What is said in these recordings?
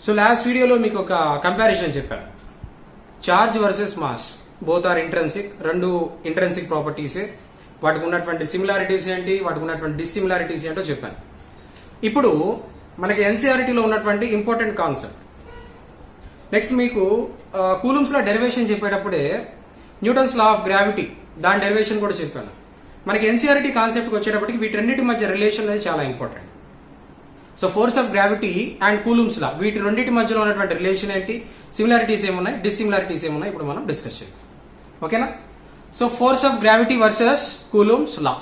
So last వీడియోలో మీకు ఒక కంపారిజన్ చెప్పాను. Charge versus mass both are intrinsic, రెండు ఇంట్రెన్సిక్ ప్రాపర్టీసే. వాటికి ఉన్నటువంటి సిమిలారిటీస్ ఏంటి, వాటికి ఉన్నటువంటి డిస్సిమిలారిటీస్ ఏంటో చెప్పాను. ఇప్పుడు మనకి ఎన్సీఆర్టీలో ఉన్నటువంటి ఇంపార్టెంట్ కాన్సెప్ట్. నెక్స్ట్ మీకు కూలుమ్స్ లా డెరివేషన్ చెప్పేటప్పుడే న్యూటన్స్ లా ఆఫ్ గ్రావిటీ దాని డెరివేషన్ కూడా చెప్పాను. మనకి ఎన్సీఆర్టీ కాన్సెప్ట్కి వచ్చేటప్పటికి వీటన్నిటి మధ్య రిలేషన్ అనేది చాలా important. So force of gravity and Coulomb's law వీటి రెండింటి మధ్యలో ఉన్నటువంటి రిలేషన్ ఏంటి, సిమిలారిటీస్ ఏమున్నాయి, డిస్సిమిలారిటీస్ ఏమున్నాయి, ఇప్పుడు మనం డిస్కస్ చేద్దాం. ఓకేనా? So force of gravity versus coulombs law.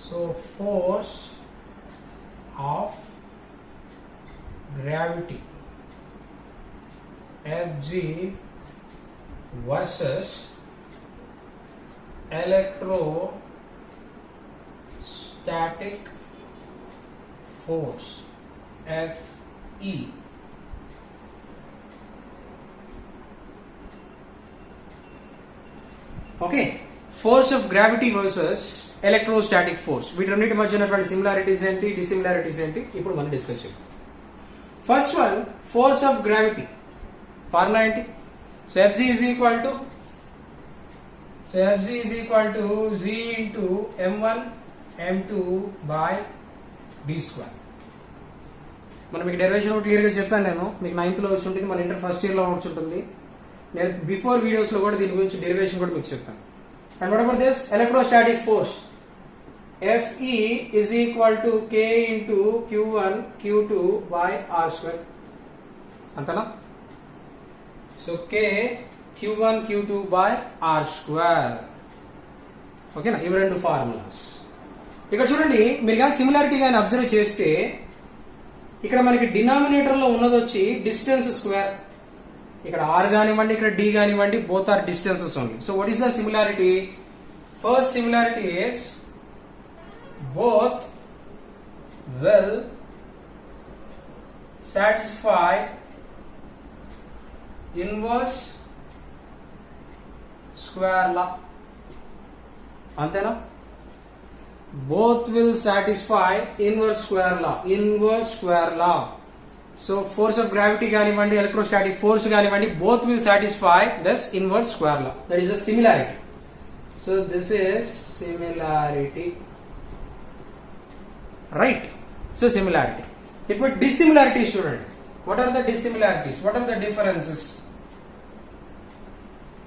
So force of gravity Fg versus electrostatic force Fe. Okay, force of gravity versus electrostatic force వీటన్నిటి మధ్య ఉన్నటువంటి సిమిలారిటీస్ ఏంటి, డిసిమిలారిటీస్ ఏంటి, ఇప్పుడు మనం డిస్కస్ చేద్దాం. First one, force of gravity formula ఏంటి? So Fg is equal to G into m1 m2 by d square. మనం మీకు డెరివేషన్ క్లియర్ గా చెప్పాను. నేను మీకు 9th లో వచ్చి ఉంటుంది, మన ఇంటర్ ఫస్ట్ ఇయర్ లో వచ్చి ఉంటుంది. నేను బిఫోర్ వీడియోస్ లో కూడా దీని గురించి డెరివేషన్ కూడా మీకు చెప్పాను. And what about this electrostatic force? Fe is equal to K into Q1 Q2 by R square. అంతేనా? So K Q1 Q2 by R square. ఓకేనా? ఇవి రెండు ఫార్ములాస్. ఇక్కడ చూడండి, మీరు కానీ సిమిలారిటీ కానీ అబ్జర్వ్ చేస్తే ఇక్కడ మనకి డినామినేటర్ లో ఉన్నది వచ్చి డిస్టెన్స్ స్క్వేర్. ఇక్కడ R కానివ్వండి, ఇక్కడ D కానివ్వండి, both are distances only. So what is the similarity? First similarity is both will satisfy inverse square law. అంతేనా? both will satisfy inverse square law. So force of gravity కానివ్వండి, electrostatic force కానివ్వండి, both will satisfy this inverse square law. That is a similarity. So this is similarity. Right? So similarity. ఇప్పుడు డిస్సిమిలారిటీస్ చూడండి. What are the dissimilarities? What are the differences?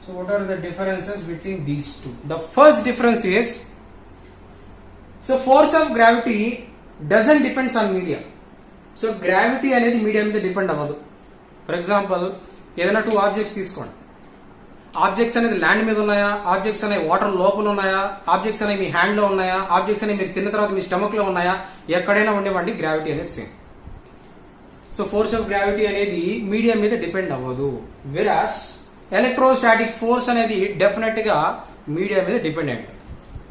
So what are the differences between these two? The first difference is, so force of gravity doesn't depends on medium. So gravity అనేది medium మీద depend అవ్వదు. For example, ఏదైనా 2 objects తీసుకోండి. Objects అనేది land మీద ఉన్నాయా, objects అనేవి water లోపల ఉన్నాయా, ఆబ్జెక్ట్స్ అనేవి మీ హ్యాండ్ లో ఉన్నాయా, ఆబ్జెక్ట్స్ అనేవి మీరు తిన్న తర్వాత మీ స్టమక్ లో ఉన్నాయా, ఎక్కడైనా ఉండేవండి గ్రావిటీ అనేది same. So force of gravity అనేది మీడియం మీద డిపెండ్ అవ్వదు. వెరాస్ ఎలక్ట్రోస్టాటిక్ ఫోర్స్ అనేది డెఫినెట్ గా మీడియం మీద డిపెండ్ అయ్యింది.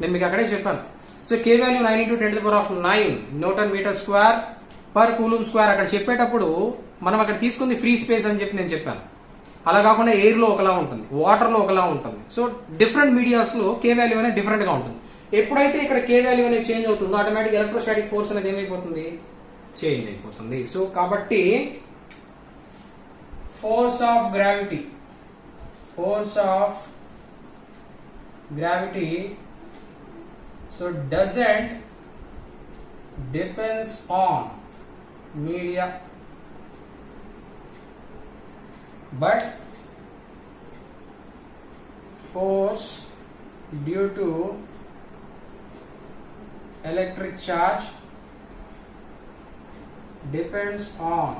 నేను మీకు అక్కడే చెప్పాను. So K value 9 into 10⁹ newton metre square per coulomb square. అక్కడ చెప్పేటప్పుడు మనం అక్కడ తీసుకుంది ఫ్రీ స్పేస్ అని చెప్పి నేను చెప్పాను. అలా కాకుండా ఎయిర్ లో ఒకలా ఉంటుంది, వాటర్ లో ఒకలా ఉంటుంది. సో డిఫరెంట్ మీడియాస్ లో K వాల్యూ అనేది డిఫరెంట్ గా ఉంటుంది. ఎప్పుడైతే ఇక్కడ K వాల్యూ అనేది చేంజ్ అవుతుందో ఆటోమేటిక్ ఎలక్ట్రోస్టాటిక్ ఫోర్స్ అనేది ఏమైపోతుంది, చేంజ్ అయిపోతుంది. సో కాబట్టి force of gravity so doesn't depends on media, but force due to electric charge depends on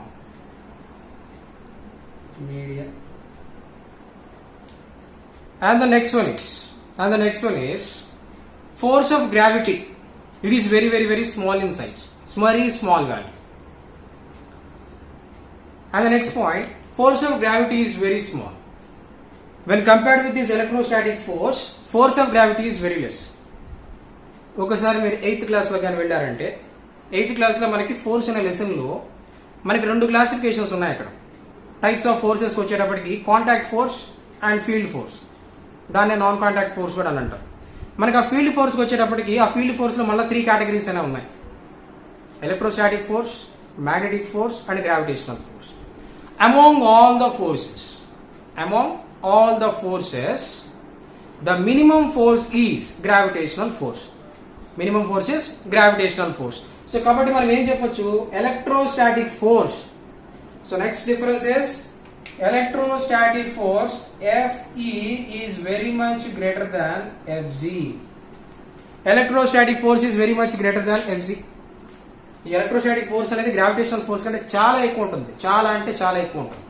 media. And the next one is force of gravity. It is very very very small in size, very small value. And the next point, force of gravity is very small. When compared with this electrostatic force of gravity is very less. ఒకసారి మీరు 8th class లో కానీ వెళ్ళారంటే 8th class లో మనకి force అనే lesson లో మనకి 2 క్లాసిఫికేషన్స్ ఉన్నాయి. అక్కడ టైప్స్ ఆఫ్ ఫోర్సెస్ వచ్చేటప్పటికి contact force and field force. దాన్నే నాన్ కాంటాక్ట్ ఫోర్స్ కూడా అని అంటారు. మనకి ఆ ఫీల్డ్ ఫోర్స్ వచ్చేటప్పటికి ఆ ఫీల్డ్ ఫోర్స్ లో మళ్ళీ 3 కేటగిరీస్ అనే ఉన్నాయి. Electrostatic force, magnetic force and gravitational force. Among all the forces, the minimum force is gravitational force. Minimum force is gravitational force. So కాబట్టి మనం ఏం చెప్పొచ్చు, electrostatic force. So next difference is electrostatic force Fe is very much greater than Fg. Electrostatic force is very much greater than Fg. ఈ electrostatic force అనేది gravitational force కంటే చాలా ఎక్కువ ఉంటుంది, చాలా అంటే చాలా ఎక్కువ ఉంటుంది.